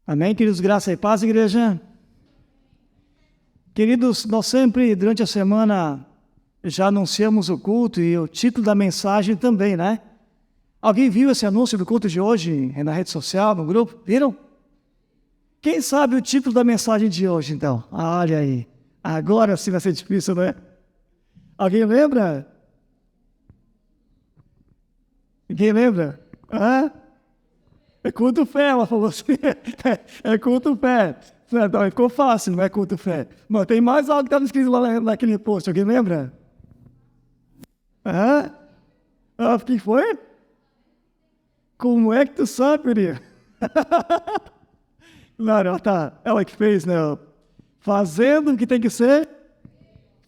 Amém, queridos? Graça e paz, igreja. Queridos, nós sempre, durante a semana, já anunciamos o culto e o título da mensagem também, né? Alguém viu esse anúncio do culto de hoje na rede social, no grupo? Viram? Quem sabe o título da mensagem de hoje, então? Olha aí. Agora sim vai ser difícil, né? Alguém lembra? Ninguém lembra? Hã? É culto fé, ela falou assim. É culto fé. Então, ficou fácil, não é culto fé. Mas tem mais algo que estava escrito lá naquele post. Alguém lembra? Hã? O que foi? Como é que tu sabe, Maria? Claro, ela que fez, né? Fazendo o que tem que ser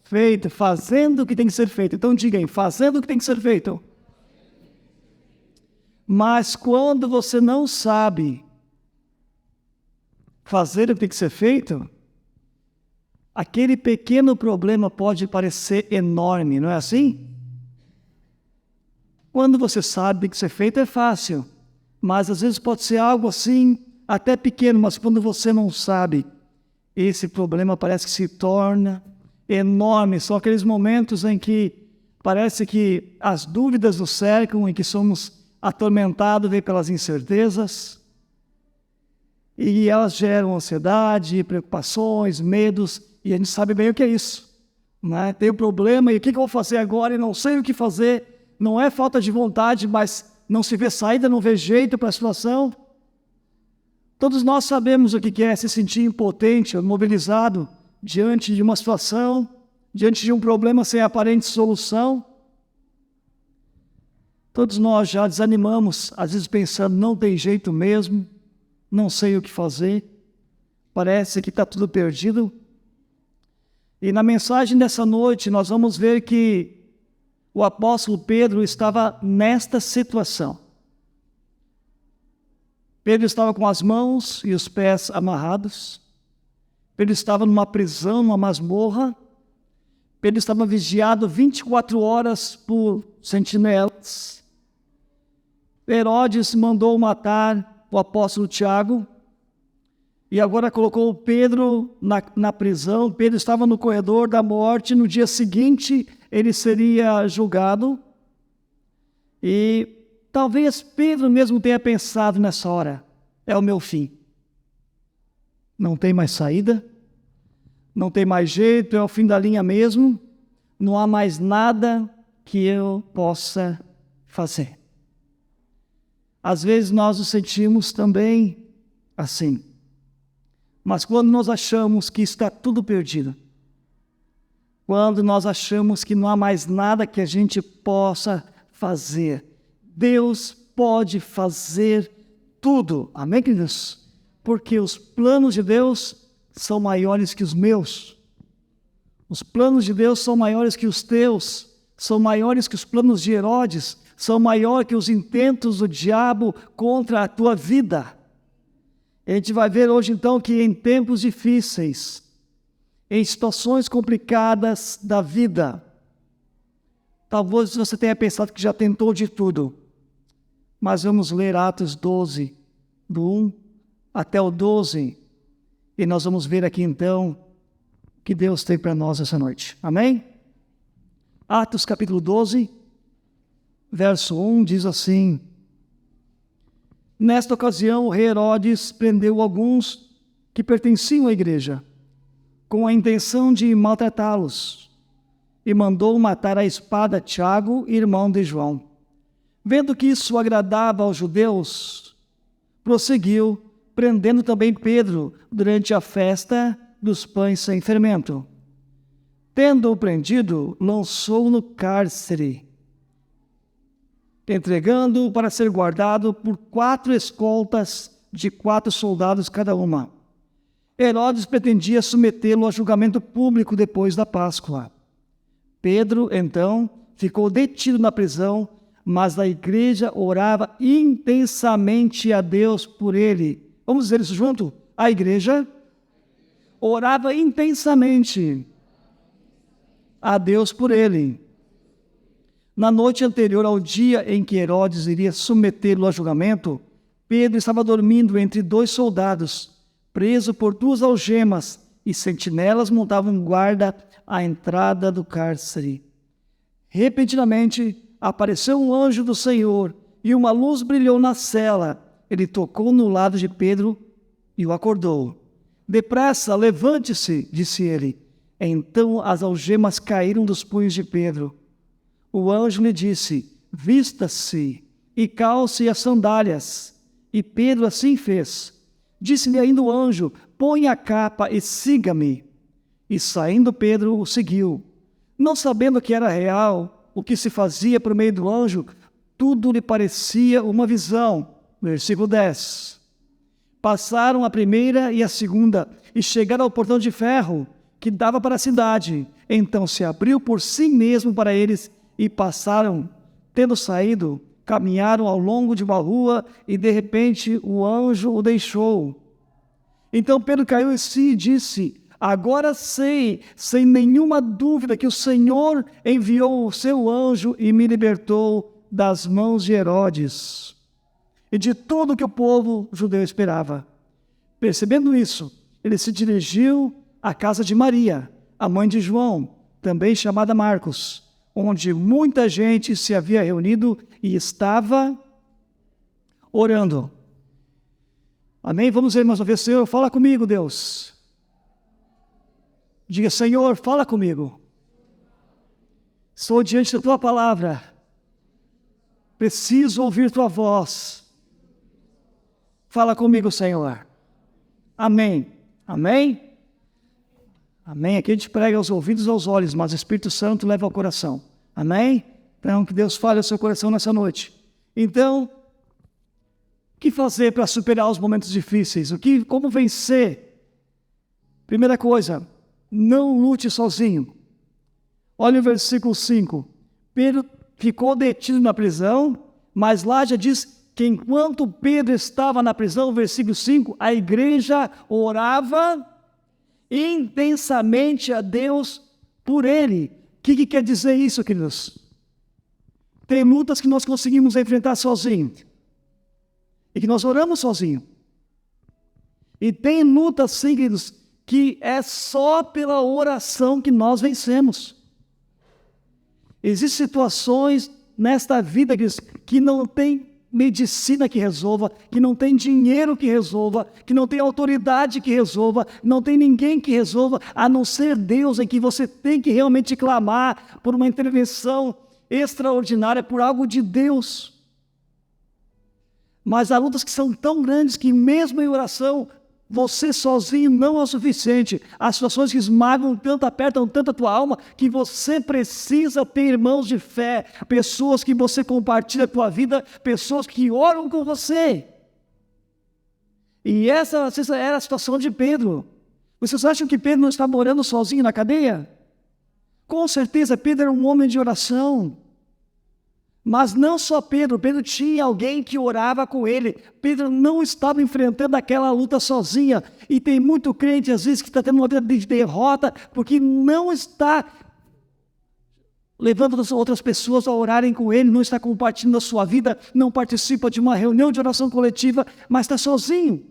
feito. Fazendo o que tem que ser feito. Então diga aí, fazendo o que tem que ser feito. Mas quando você não sabe fazer o que tem que ser feito, aquele pequeno problema pode parecer enorme, não é assim? Quando você sabe o que tem que ser feito é fácil, mas às vezes pode ser algo assim, até pequeno, mas quando você não sabe, esse problema parece que se torna enorme. São aqueles momentos em que parece que as dúvidas nos cercam, em que somos atormentados pelas incertezas, e elas geram ansiedade, preocupações, medos, e a gente sabe bem o que é isso, né? Tem um problema, e o que eu vou fazer agora? E não sei o que fazer. Não é falta de vontade, mas não se vê saída, não vê jeito para a situação. Todos nós sabemos o que é se sentir impotente, imobilizado, diante de uma situação, diante de um problema sem aparente solução. Todos nós já desanimamos, às vezes pensando, não tem jeito mesmo, não sei o que fazer, parece que está tudo perdido. E na mensagem dessa noite nós vamos ver que o apóstolo Pedro estava nesta situação. Pedro estava com as mãos e os pés amarrados. Pedro estava numa prisão, numa masmorra. Pedro estava vigiado 24 horas por sentinelas. Herodes mandou matar o apóstolo Tiago e agora colocou Pedro na prisão. Pedro estava no corredor da morte. No dia seguinte, ele seria julgado. E talvez Pedro mesmo tenha pensado nessa hora: é o meu fim. Não tem mais saída, não tem mais jeito, é o fim da linha mesmo. Não há mais nada que eu possa fazer. Às vezes nós nos sentimos também assim. Mas quando nós achamos que está tudo perdido, quando nós achamos que não há mais nada que a gente possa fazer, Deus pode fazer tudo. Amém, queridos? Porque os planos de Deus são maiores que os meus. Os planos de Deus são maiores que os teus. São maiores que os planos de Herodes. São maiores que os intentos do diabo contra a tua vida. A gente vai ver hoje então que em tempos difíceis, em situações complicadas da vida, talvez você tenha pensado que já tentou de tudo, mas vamos ler Atos 12, do 1 até o 12, e nós vamos ver aqui então o que Deus tem para nós essa noite. Amém? Atos capítulo 12, verso 1 diz assim: Nesta ocasião, o rei Herodes prendeu alguns que pertenciam à igreja, com a intenção de maltratá-los, e mandou matar à espada Tiago, irmão de João. Vendo que isso agradava aos judeus, prosseguiu, prendendo também Pedro durante a festa dos pães sem fermento. Tendo-o prendido, lançou-o no cárcere, entregando-o para ser guardado por 4 escoltas de 4 soldados cada uma. Herodes pretendia submetê-lo a julgamento público depois da Páscoa. Pedro, então, ficou detido na prisão, mas a igreja orava intensamente a Deus por ele. Vamos dizer isso junto? A igreja orava intensamente a Deus por ele. Na noite anterior ao dia em que Herodes iria submetê-lo a julgamento, Pedro estava dormindo entre 2 soldados preso por 2 algemas, e sentinelas montavam guarda à entrada do cárcere. Repentinamente apareceu um anjo do Senhor, e uma luz brilhou na cela. Ele tocou no lado de Pedro e o acordou. Depressa, levante-se, disse ele. Então as algemas caíram dos punhos de Pedro. O anjo lhe disse: vista-se e calce as sandálias. E Pedro assim fez. Disse-lhe ainda o anjo: põe a capa e siga-me. E saindo Pedro o seguiu. Não sabendo que era real o que se fazia por meio do anjo, tudo lhe parecia uma visão. Versículo 10. Passaram a primeira e a segunda, e chegaram ao portão de ferro, que dava para a cidade. Então se abriu por si mesmo para eles, e passaram. Tendo saído, caminharam ao longo de uma rua, e de repente o anjo o deixou. Então Pedro caiu em si e disse: agora sei, sem nenhuma dúvida, que o Senhor enviou o seu anjo e me libertou das mãos de Herodes e de tudo que o povo judeu esperava. Percebendo isso, ele se dirigiu à casa de Maria, a mãe de João, também chamada Marcos, onde muita gente se havia reunido e estava orando. Amém? Vamos ver mais uma vez. Senhor, fala comigo, Deus. Diga: Senhor, fala comigo. Estou diante da Tua palavra. Preciso ouvir Tua voz. Fala comigo, Senhor. Amém. Amém? Amém. Aqui a gente prega aos ouvidos e aos olhos, mas o Espírito Santo leva ao coração. Amém? Então, que Deus fale ao seu coração nessa noite. Então, o que fazer para superar os momentos difíceis? Como vencer? Primeira coisa, não lute sozinho. Olha o versículo 5. Pedro ficou detido na prisão, mas lá já diz que enquanto Pedro estava na prisão, versículo 5, a igreja orava intensamente a Deus por ele. O que quer dizer isso, queridos? Tem lutas que nós conseguimos enfrentar sozinhos e que nós oramos sozinhos. E tem lutas, sim, queridos, que é só pela oração que nós vencemos. Existem situações nesta vida, queridos, que não tem medicina que resolva, que não tem dinheiro que resolva, que não tem autoridade que resolva, não tem ninguém que resolva, a não ser Deus, em que você tem que realmente clamar por uma intervenção extraordinária, por algo de Deus. Mas há lutas que são tão grandes que mesmo em oração, você sozinho não é o suficiente. Há situações que esmagam tanto, apertam tanto a tua alma, que você precisa ter irmãos de fé, pessoas que você compartilha a tua vida, pessoas que oram com você. E essa era a situação de Pedro. Vocês acham que Pedro não estava orando sozinho na cadeia? Com certeza, Pedro era um homem de oração. Mas não só Pedro tinha alguém que orava com ele. Pedro não estava enfrentando aquela luta sozinha. E tem muito crente, às vezes, que está tendo uma vida de derrota, porque não está levando outras pessoas a orarem com ele, não está compartilhando a sua vida, não participa de uma reunião de oração coletiva, mas está sozinho.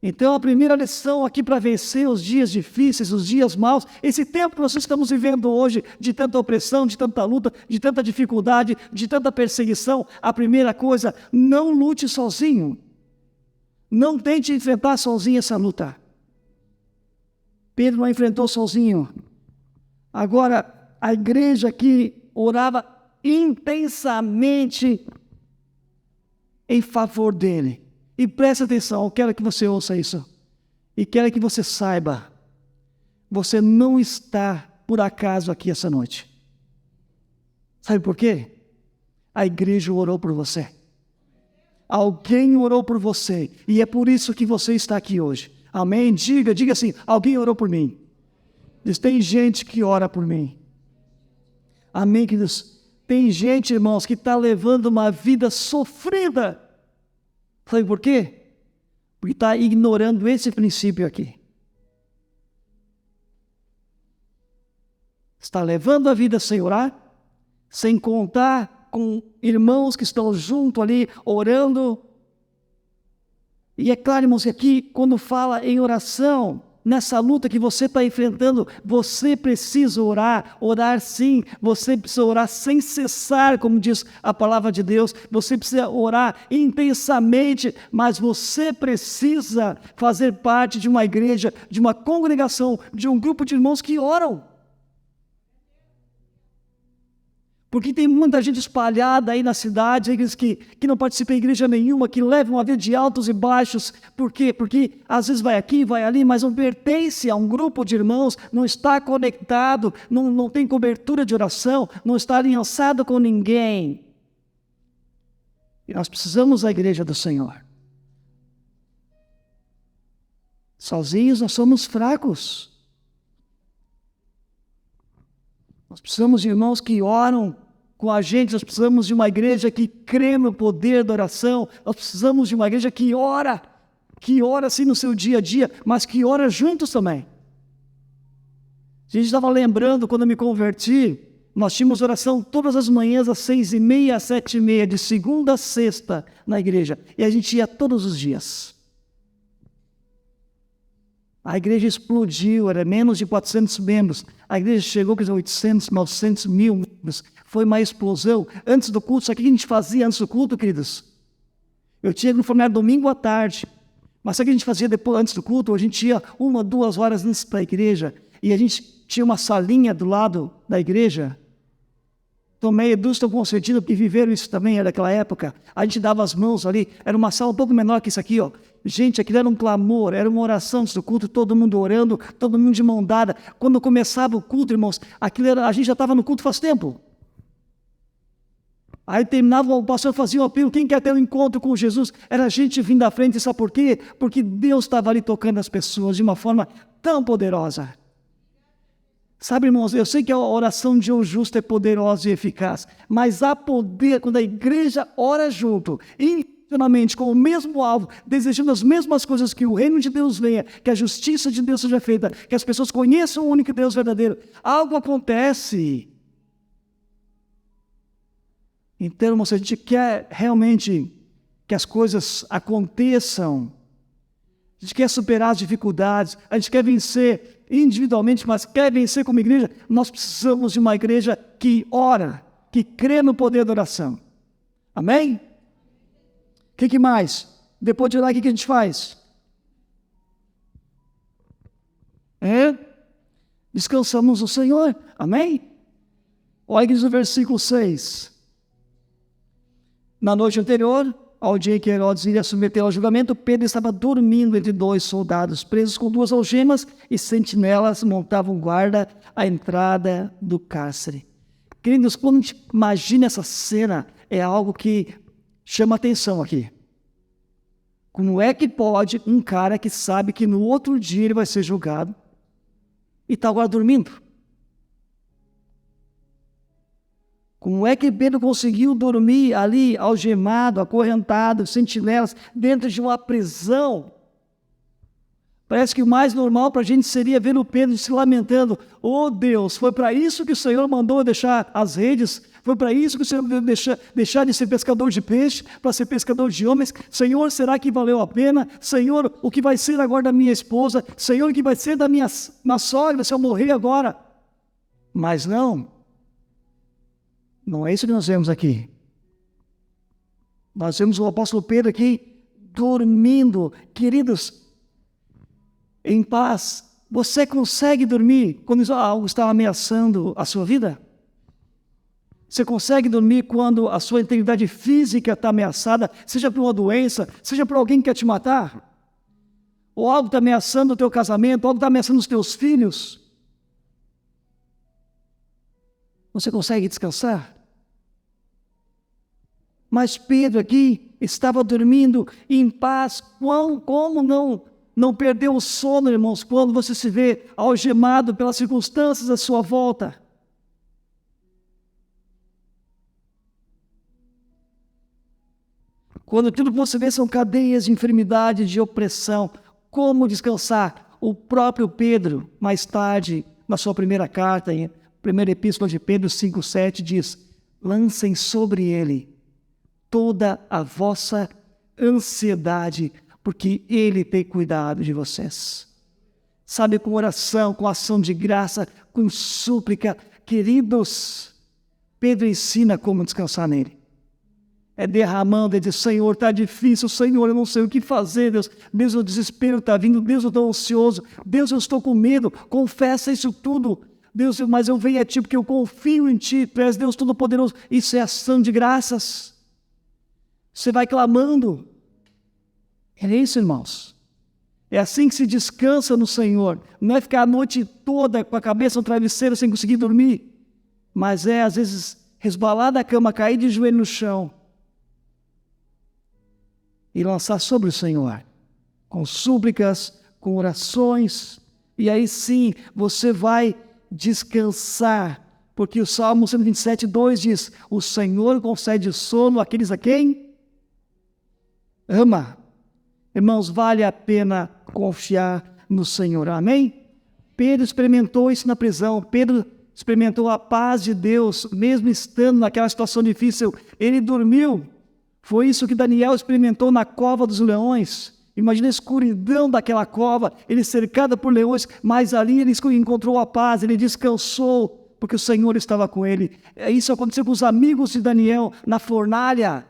Então, a primeira lição aqui para vencer os dias difíceis, os dias maus, esse tempo que nós estamos vivendo hoje, de tanta opressão, de tanta luta, de tanta dificuldade, de tanta perseguição, a primeira coisa, não lute sozinho. Não tente enfrentar sozinho essa luta. Pedro não enfrentou sozinho. Agora, a igreja aqui orava intensamente em favor dele. E preste atenção, eu quero que você ouça isso. E quero que você saiba, você não está por acaso aqui essa noite. Sabe por quê? A igreja orou por você. Alguém orou por você. E é por isso que você está aqui hoje. Amém? Diga assim, alguém orou por mim. Diz, tem gente que ora por mim. Amém, queridos? Tem gente, irmãos, que está levando uma vida sofrida. Sabe por quê? Porque está ignorando esse princípio aqui. Está levando a vida sem orar, sem contar com irmãos que estão junto ali, orando, E é claro, irmãos, que aqui, quando fala em oração, nessa luta que você está enfrentando, você precisa orar, orar sim, você precisa orar sem cessar, como diz a palavra de Deus, você precisa orar intensamente, mas você precisa fazer parte de uma igreja, de uma congregação, de um grupo de irmãos que oram. Porque tem muita gente espalhada aí na cidade, aqueles que não participam de igreja nenhuma, que levam a vida de altos e baixos. Por quê? Porque às vezes vai aqui, vai ali, mas não pertence a um grupo de irmãos, não está conectado, não tem cobertura de oração, não está aliançado com ninguém. E nós precisamos da igreja do Senhor. Sozinhos nós somos fracos. Nós precisamos de irmãos que oram com a gente, nós precisamos de uma igreja que crê no poder da oração, nós precisamos de uma igreja que ora assim no seu dia a dia, mas que ora juntos também. A gente estava lembrando, quando eu me converti, nós tínhamos oração todas as manhãs às 6h30, às 7h30, de segunda a sexta na igreja, e a gente ia todos os dias. A igreja explodiu, era menos de 400 membros. A igreja chegou com 800, 900, 1.000 membros. Foi uma explosão. Antes do culto, sabe o que a gente fazia antes do culto, queridos? Eu tinha no formulário domingo à tarde. Mas sabe o que a gente fazia depois, antes do culto? A gente ia 1, 2 horas antes da igreja. E a gente tinha uma salinha do lado da igreja. Tomei e estão com sentido, porque viveram isso também, era daquela época. A gente dava as mãos ali. Era uma sala um pouco menor que isso aqui, ó. Gente, aquilo era um clamor, era uma oração antes do culto, todo mundo orando, todo mundo de mão dada. Quando começava o culto, irmãos, a gente já estava no culto faz tempo. Aí terminava, o pastor fazia um apelo, quem quer ter um encontro com Jesus? Era a gente vindo à frente, sabe por quê? Porque Deus estava ali tocando as pessoas de uma forma tão poderosa. Sabe, irmãos, eu sei que a oração de um justo é poderosa e eficaz, mas há poder quando a igreja ora junto, com o mesmo alvo, desejando as mesmas coisas, que o reino de Deus venha, que a justiça de Deus seja feita, que as pessoas conheçam o único Deus verdadeiro. Algo acontece. Então, irmãos, se a gente quer realmente que as coisas aconteçam, a gente quer superar as dificuldades, a gente quer vencer individualmente, mas quer vencer como igreja, nós precisamos de uma igreja que ora, que crê no poder da oração. Amém? O que mais? Depois de orar, o que a gente faz? Descansamos no Senhor. Amém? Olha aqui no versículo 6. Na noite anterior, ao dia em que Herodes iria submeter ao julgamento, Pedro estava dormindo entre 2 soldados, presos com 2 algemas, e sentinelas montavam guarda à entrada do cárcere. Queridos, quando a gente imagina essa cena, é algo que chama atenção aqui. Como é que pode um cara que sabe que no outro dia ele vai ser julgado e está agora dormindo? Como é que Pedro conseguiu dormir ali, algemado, acorrentado, sentinelas, dentro de uma prisão? Parece que o mais normal para a gente seria ver o Pedro se lamentando. Oh Deus, foi para isso que o Senhor mandou eu deixar as redes? Foi para isso que o Senhor mandou deixar de ser pescador de peixe, para ser pescador de homens? Senhor, será que valeu a pena? Senhor, o que vai ser agora da minha esposa? Senhor, o que vai ser da minha sogra se eu morrer agora? Mas não é isso que nós vemos aqui. Nós vemos o apóstolo Pedro aqui dormindo. Queridos, em paz. Você consegue dormir quando algo está ameaçando a sua vida? Você consegue dormir quando a sua integridade física está ameaçada, seja por uma doença, seja por alguém que quer te matar? Ou algo está ameaçando o teu casamento, algo está ameaçando os teus filhos? Você consegue descansar? Mas Pedro aqui estava dormindo em paz. Como não perdeu o sono, irmãos, quando você se vê algemado pelas circunstâncias à sua volta? Quando tudo que você vê são cadeias de enfermidade, de opressão, como descansar? O próprio Pedro, mais tarde, na sua primeira carta, em primeira epístola de Pedro 5,7, diz: lancem sobre ele toda a vossa ansiedade, porque Ele tem cuidado de vocês. Sabe, com oração, com ação de graça, com súplica. Queridos, Pedro ensina como descansar nele. É derramando, é dizer, Senhor, está difícil, Senhor, eu não sei o que fazer, Deus. Deus, o desespero está vindo, Deus, eu estou ansioso, Deus, eu estou com medo, confessa isso tudo. Deus, mas eu venho a Ti porque eu confio em Ti, Tu és Deus Todo-Poderoso. Isso é ação de graças. Você vai clamando. É isso, irmãos. É assim que se descansa no Senhor. Não é ficar a noite toda com a cabeça no travesseiro sem conseguir dormir. Mas é, às vezes, resbalar da cama, cair de joelho no chão e lançar sobre o Senhor, com súplicas, com orações. E aí sim, você vai descansar. Porque o Salmo 127, 2 diz, o Senhor concede sono àqueles a quem ama. Irmãos, vale a pena confiar no Senhor. Amém? Pedro experimentou isso na prisão. Pedro experimentou a paz de Deus, mesmo estando naquela situação difícil. Ele dormiu. Foi isso que Daniel experimentou na cova dos leões. Imagina a escuridão daquela cova, ele cercado por leões, mas ali ele encontrou a paz, ele descansou, porque o Senhor estava com ele. Isso aconteceu com os amigos de Daniel na fornalha.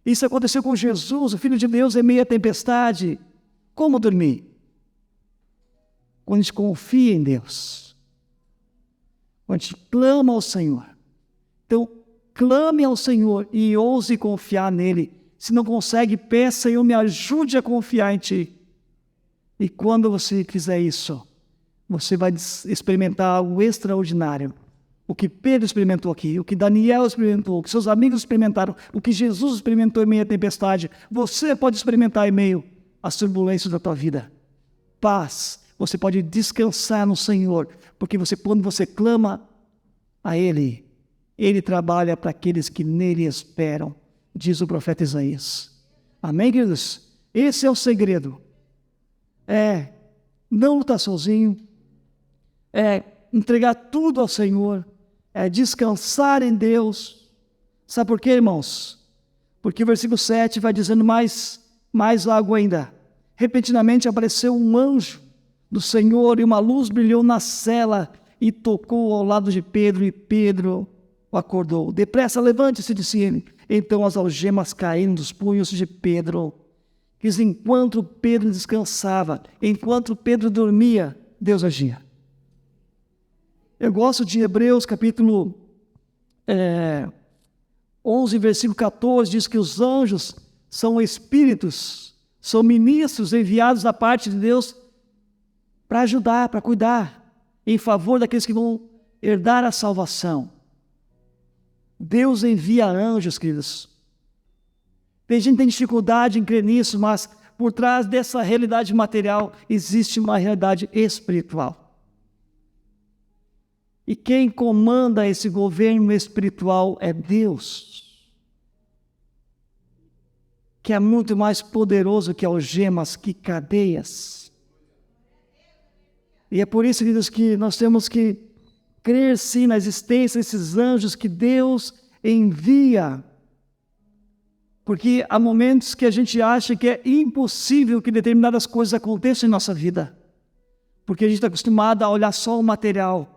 Isso aconteceu com Jesus, o Filho de Deus, em meio à tempestade. Como dormir? Quando a gente confia em Deus. Quando a gente clama ao Senhor. Então, clame ao Senhor e ouse confiar nele. Se não consegue, peça, Senhor, me ajude a confiar em Ti. E quando você fizer isso, você vai experimentar algo extraordinário. O que Pedro experimentou aqui, o que Daniel experimentou, o que seus amigos experimentaram, o que Jesus experimentou em meio à tempestade, você pode experimentar em meio às turbulências da tua vida. Paz, você pode descansar no Senhor, porque quando você clama a Ele, Ele trabalha para aqueles que nele esperam, diz o profeta Isaías. Amém, queridos? Esse é o segredo. Não lutar sozinho, entregar tudo ao Senhor, descansar em Deus. Sabe por quê, irmãos? Porque o versículo 7 vai dizendo mais algo ainda. Repentinamente apareceu um anjo do Senhor e uma luz brilhou na cela e tocou ao lado de Pedro, e Pedro o acordou. Depressa, levante-se, disse ele. Então as algemas caíram dos punhos de Pedro. Diz, enquanto Pedro descansava, enquanto Pedro dormia, Deus agia. Eu gosto de Hebreus capítulo 11, versículo 14, diz que os anjos são espíritos, são ministros enviados da parte de Deus para ajudar, para cuidar, em favor daqueles que vão herdar a salvação. Deus envia anjos, queridos. Tem gente que tem dificuldade em crer nisso, mas por trás dessa realidade material existe uma realidade espiritual. E quem comanda esse governo espiritual é Deus, que é muito mais poderoso que algemas, que cadeias. E é por isso, queridos, que nós temos que crer sim na existência desses anjos que Deus envia. Porque há momentos que a gente acha que é impossível que determinadas coisas aconteçam em nossa vida. Porque a gente está acostumado a olhar só o material,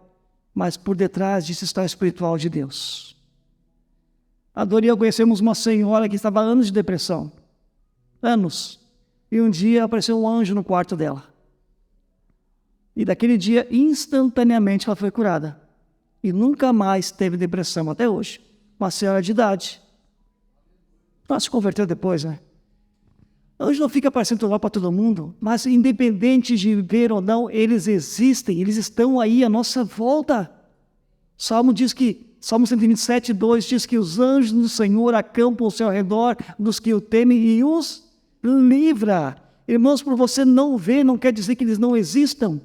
mas por detrás disso está o espiritual de Deus. A Dori e eu conhecemos uma senhora que estava há anos de depressão. Anos. E um dia apareceu um anjo no quarto dela. E daquele dia, instantaneamente, ela foi curada. E nunca mais teve depressão até hoje. Uma senhora de idade. Ela se converteu depois, né? Anjo não fica aparecendo lá para todo mundo, mas independente de ver ou não, eles existem, eles estão aí à nossa volta. Salmo 127, 2 diz que os anjos do Senhor acampam ao seu redor dos que o temem e os livra. Irmãos, por você não ver, não quer dizer que eles não existam.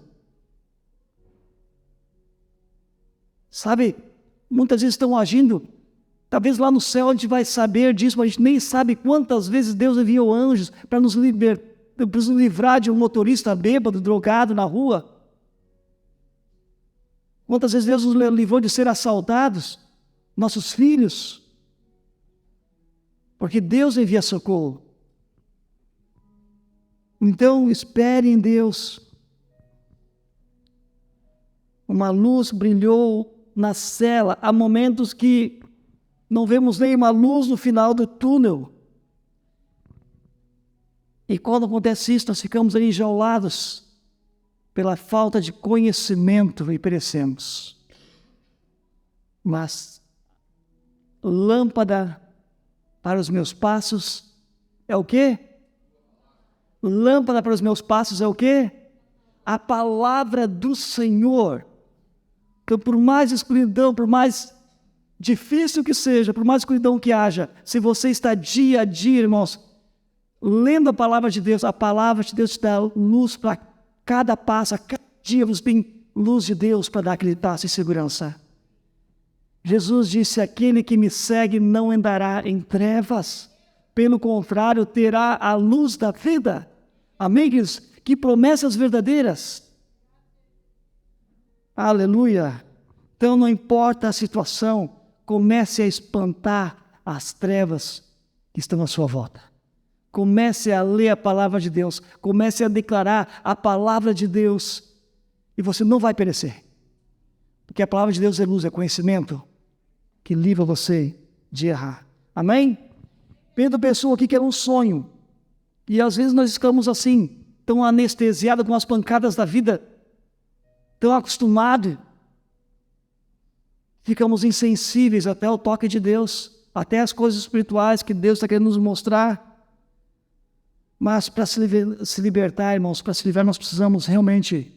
Sabe, muitas vezes estão agindo. Talvez lá no céu a gente vai saber disso, mas a gente nem sabe quantas vezes Deus enviou anjos para nos livrar de um motorista bêbado, drogado na rua. Quantas vezes Deus nos livrou de ser assaltados, nossos filhos. Porque Deus envia socorro. Então, espere em Deus. Uma luz brilhou na cela. Há momentos que não vemos nem uma luz no final do túnel. E quando acontece isso, nós ficamos ali enjaulados pela falta de conhecimento e perecemos. Mas lâmpada para os meus passos é o quê? Lâmpada para os meus passos é o quê? A palavra do Senhor. Então, por mais escuridão, por mais difícil que seja, por mais escuridão que haja, se você está dia a dia, irmãos, lendo a palavra de Deus te dá luz para cada passo, a cada dia você tem luz de Deus para dar aquele passo e segurança. Jesus disse, aquele que me segue não andará em trevas, pelo contrário, terá a luz da vida. Amém, queridos? Que promessas verdadeiras. Aleluia. Então não importa a situação, comece a espantar as trevas que estão à sua volta. Comece a ler a palavra de Deus, comece a declarar a palavra de Deus e você não vai perecer. Porque a palavra de Deus é luz, é conhecimento que livra você de errar. Amém? Pedro pensou aqui que era um sonho. E às vezes nós ficamos assim, tão anestesiados com as pancadas da vida, tão acostumados, ficamos insensíveis até ao toque de Deus, até as coisas espirituais que Deus está querendo nos mostrar. Mas para se libertar, irmãos, para se livrar, nós precisamos realmente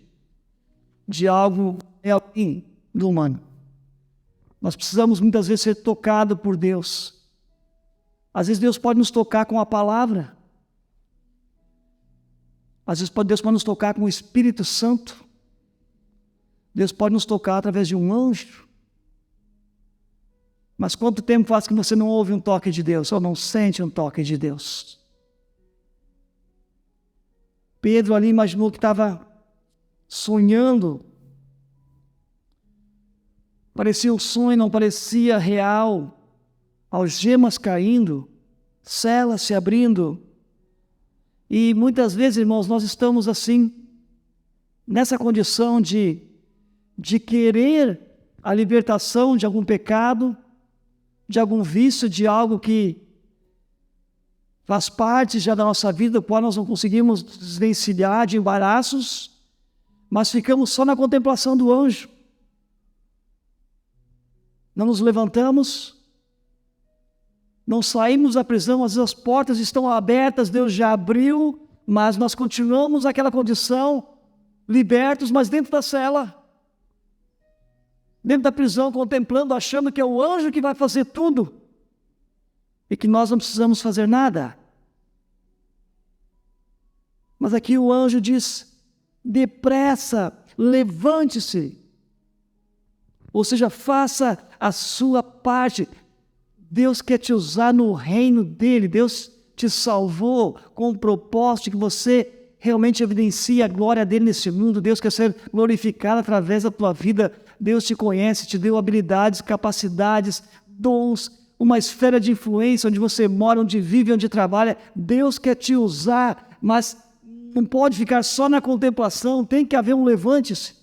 de algo além do humano. Nós precisamos muitas vezes ser tocados por Deus. Às vezes Deus pode nos tocar com a palavra. Às vezes Deus pode nos tocar com o Espírito Santo. Deus pode nos tocar através de um anjo. Mas quanto tempo faz que você não ouve um toque de Deus, ou não sente um toque de Deus? Pedro ali imaginou que estava sonhando. Parecia um sonho, não parecia real. Algemas caindo, celas se abrindo. E muitas vezes, irmãos, nós estamos assim, nessa condição de querer a libertação de algum pecado, de algum vício, de algo que faz parte já da nossa vida, do qual nós não conseguimos desvencilhar de embaraços, mas ficamos só na contemplação do anjo. Não nos levantamos, não saímos da prisão, às vezes as portas estão abertas, Deus já abriu, mas nós continuamos naquela condição, libertos, mas dentro da cela, dentro da prisão, contemplando, achando que é o anjo que vai fazer tudo, e que nós não precisamos fazer nada. Mas aqui o anjo diz, depressa, levante-se. Ou seja, faça a sua parte. Deus quer te usar no reino dele. Deus te salvou com o propósito de que você realmente evidencie a glória dele nesse mundo. Deus quer ser glorificado através da tua vida. Deus te conhece, te deu habilidades, capacidades, dons, uma esfera de influência onde você mora, onde vive, onde trabalha. Deus quer te usar, mas não pode ficar só na contemplação, tem que haver um levante-se.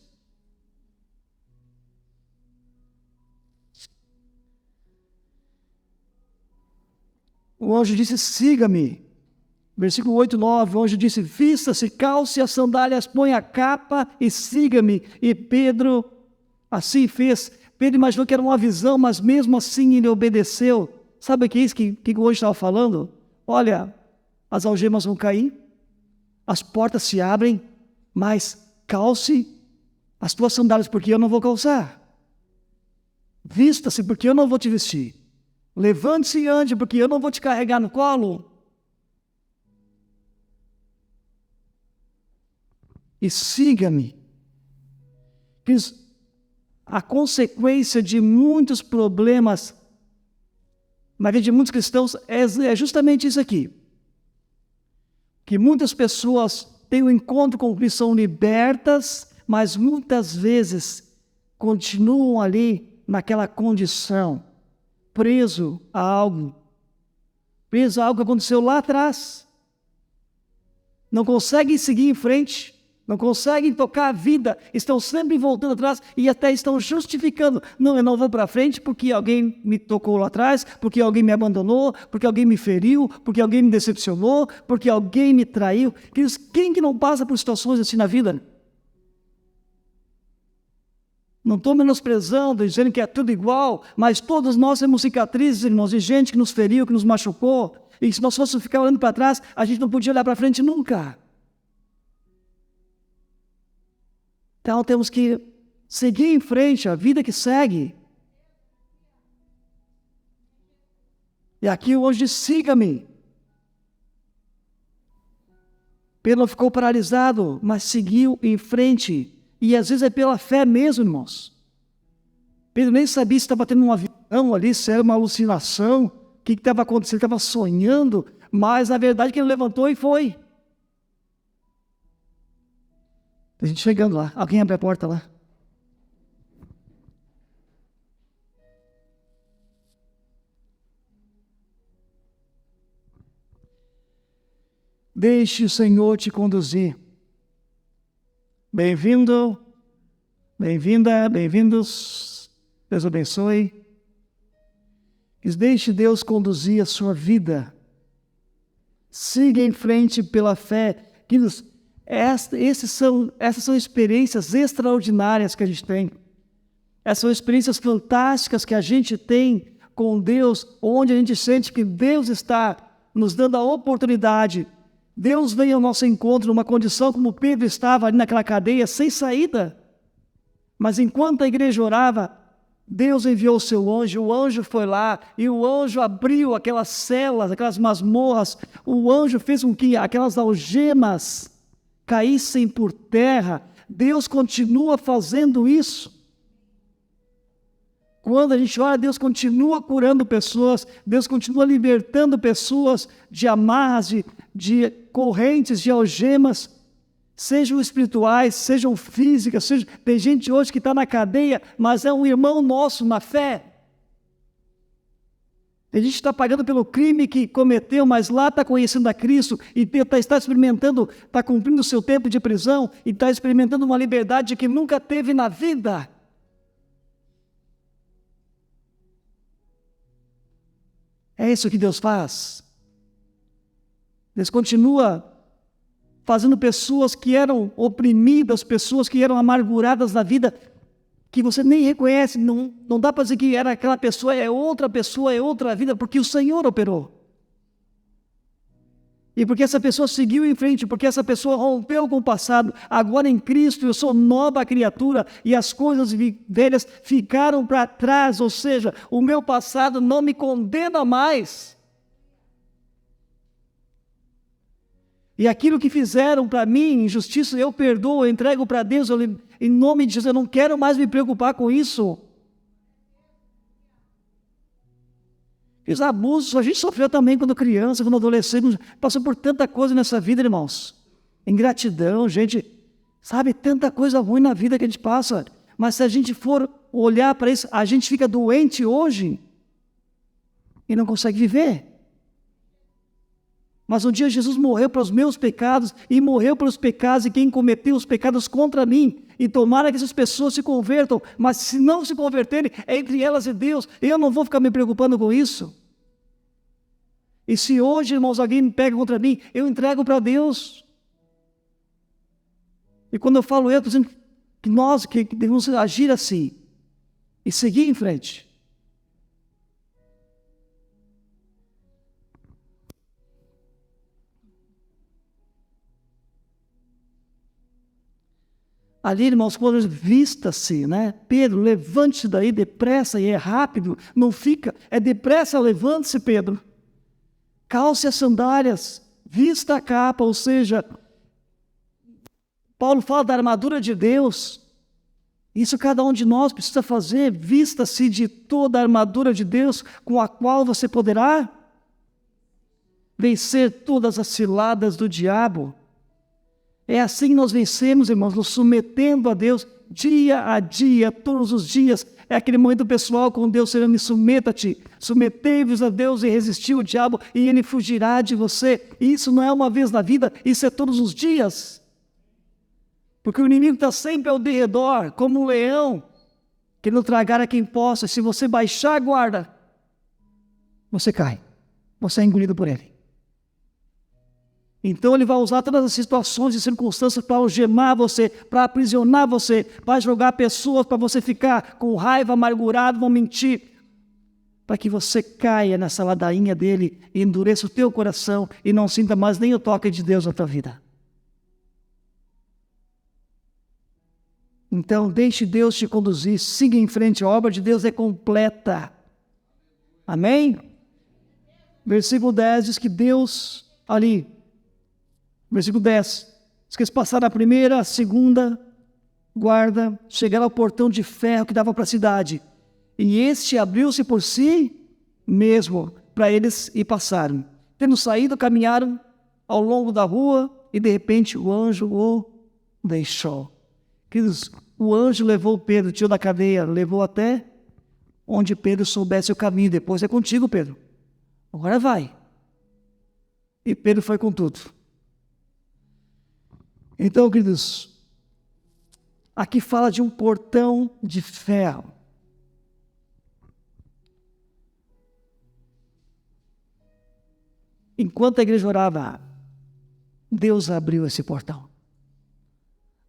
O anjo disse, siga-me. Versículo 8, 9, o anjo disse, vista-se, calce as sandálias, põe a capa e siga-me. E Pedro assim fez. Pedro imaginou que era uma visão, mas mesmo assim ele obedeceu. Sabe o que é isso que o anjo estava falando? Olha, as algemas vão cair, as portas se abrem, mas calce as tuas sandálias, porque eu não vou calçar. Vista-se, porque eu não vou te vestir. Levante-se e ande, porque eu não vou te carregar no colo. E siga-me. A consequência de muitos problemas na vida de muitos cristãos é justamente isso aqui. Que muitas pessoas têm um encontro com Cristo, são libertas, mas muitas vezes continuam ali naquela condição, preso a algo que aconteceu lá atrás. não conseguem seguir em frente, não conseguem tocar a vida, estão sempre voltando atrás e até estão justificando. Não, eu não vou para frente porque alguém me tocou lá atrás, porque alguém me abandonou, porque alguém me feriu, porque alguém me decepcionou, porque alguém me traiu. Quem que não passa por situações assim na vida? Não estou menosprezando, dizendo que é tudo igual, mas todos nós temos cicatrizes, irmãos, de gente que nos feriu, que nos machucou. E se nós fôssemos ficar olhando para trás, a gente não podia olhar para frente nunca. Então temos que seguir em frente, a vida que segue. E aqui o anjo diz, siga-me. Pedro ficou paralisado, mas seguiu em frente. E às vezes é pela fé mesmo, irmãos. Pedro nem sabia se estava tendo um avião ali, se era uma alucinação, o que estava acontecendo, ele estava sonhando, mas na verdade que ele levantou e foi. A gente chegando lá, alguém abre a porta lá. Deixe o Senhor te conduzir. Bem-vindo, bem-vinda, bem-vindos. Deus abençoe. Deixe Deus conduzir a sua vida. Siga em frente pela fé. Essas são experiências extraordinárias que a gente tem. Essas são experiências fantásticas que a gente tem com Deus, onde a gente sente que Deus está nos dando a oportunidade. Deus vem ao nosso encontro numa condição como Pedro estava ali naquela cadeia, sem saída. Mas enquanto a igreja orava, Deus enviou o seu anjo, o anjo foi lá, e o anjo abriu aquelas celas, aquelas masmorras, o anjo fez com que aquelas algemas caíssem por terra. Deus continua fazendo isso. Quando a gente ora, Deus continua curando pessoas, Deus continua libertando pessoas de amarras, de correntes, de algemas, sejam espirituais, sejam físicas, tem gente hoje que está na cadeia, mas é um irmão nosso na fé. Tem gente que está pagando pelo crime que cometeu, mas lá está conhecendo a Cristo e está experimentando, está cumprindo o seu tempo de prisão e está experimentando uma liberdade que nunca teve na vida. É isso que Deus faz. Deus continua fazendo pessoas que eram oprimidas, pessoas que eram amarguradas na vida, que você nem reconhece, não dá para dizer que era aquela pessoa, é outra vida, porque o Senhor operou. E porque essa pessoa seguiu em frente, porque essa pessoa rompeu com o passado, agora em Cristo eu sou nova criatura e as coisas velhas ficaram para trás, ou seja, o meu passado não me condena mais. E aquilo que fizeram para mim, injustiça, eu perdoo, eu entrego para Deus, em nome de Jesus, eu não quero mais me preocupar com isso. Os abusos, a gente sofreu também quando criança, quando adolescente, passou por tanta coisa nessa vida, irmãos. Ingratidão, gente, sabe, tanta coisa ruim na vida que a gente passa. Mas se a gente for olhar para isso, a gente fica doente hoje e não consegue viver. Mas um dia Jesus morreu para os meus pecados e morreu pelos pecados de quem cometeu os pecados contra mim. E tomara que essas pessoas se convertam, mas se não se converterem, é entre elas e Deus. Eu não vou ficar me preocupando com isso. E se hoje, irmãos, alguém me pega contra mim, eu entrego para Deus. E quando eu falo estou dizendo que nós que devemos agir assim e seguir em frente. Ali, irmãos, quando vista-se, né? Pedro, levante-se daí depressa, e é rápido, não fica, é depressa, levante-se, Pedro. Calce as sandálias, vista a capa, ou seja, Paulo fala da armadura de Deus. Isso cada um de nós precisa fazer, vista-se de toda a armadura de Deus, com a qual você poderá vencer todas as ciladas do diabo. É assim que nós vencemos, irmãos, nos submetendo a Deus dia a dia, todos os dias. É aquele momento pessoal com Deus, Senhor, me submeta-te. Submetei-vos a Deus e resistiu o diabo e ele fugirá de você. E isso não é uma vez na vida, isso é todos os dias. Porque o inimigo está sempre ao derredor, como um leão, querendo tragar a quem possa. Se você baixar a guarda, você cai. Você é engolido por ele. Então ele vai usar todas as situações e circunstâncias para algemar você, para aprisionar você, vai jogar pessoas para você ficar com raiva, amargurado, vão mentir, para que você caia nessa ladainha dele e endureça o teu coração e não sinta mais nem o toque de Deus na tua vida. Então deixe Deus te conduzir, siga em frente, a obra de Deus é completa. Amém? Versículo 10 diz que Deus ali, versículo 10, diz que eles passaram a primeira, a segunda guarda, chegaram ao portão de ferro que dava para a cidade. E este abriu-se por si mesmo para eles e passaram. Tendo saído, caminharam ao longo da rua e de repente o anjo o deixou. Queridos, o anjo levou Pedro, tirou da cadeia, levou até onde Pedro soubesse o caminho. Depois é contigo, Pedro. Agora vai. E Pedro foi com tudo. Então, queridos, aqui fala de um portão de ferro. Enquanto a igreja orava, Deus abriu esse portão.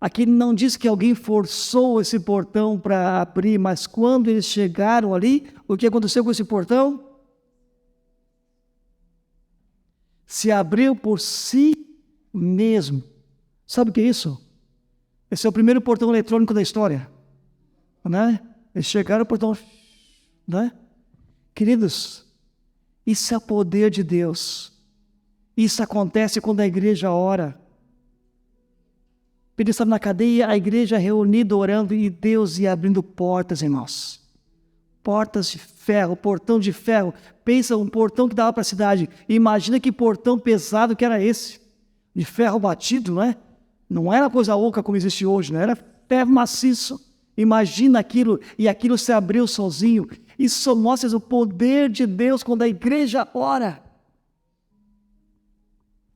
Aqui não diz que alguém forçou esse portão para abrir, mas quando eles chegaram ali, o que aconteceu com esse portão? Se abriu por si mesmo. Sabe o que é isso? Esse é o primeiro portão eletrônico da história. Né? Eles chegaram no portão. Né? Queridos, isso é o poder de Deus. Isso acontece quando a igreja ora. Pedro estava na cadeia, a igreja reunida orando e Deus ia abrindo portas, irmãos. Portas de ferro, portão de ferro. Pensa, um portão que dava para a cidade. Imagina que portão pesado que era esse. De ferro batido, não é? Não era coisa oca como existe hoje, não era ferro maciço. Imagina aquilo, e aquilo se abriu sozinho. Isso mostra o poder de Deus quando a igreja ora.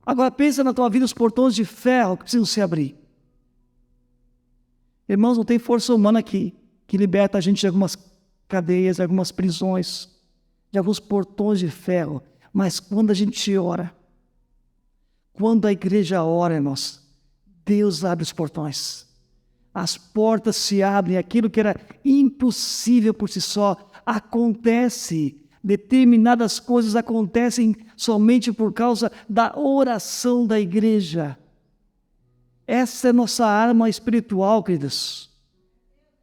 Agora pensa na tua vida os portões de ferro que precisam se abrir. Irmãos, não tem força humana aqui que liberta a gente de algumas cadeias, de algumas prisões, de alguns portões de ferro. Mas quando a gente ora, quando a igreja ora, irmãos, Deus abre os portões. As portas se abrem, aquilo que era impossível por si só acontece. Determinadas coisas acontecem somente por causa da oração da igreja. Essa é nossa arma espiritual, queridos.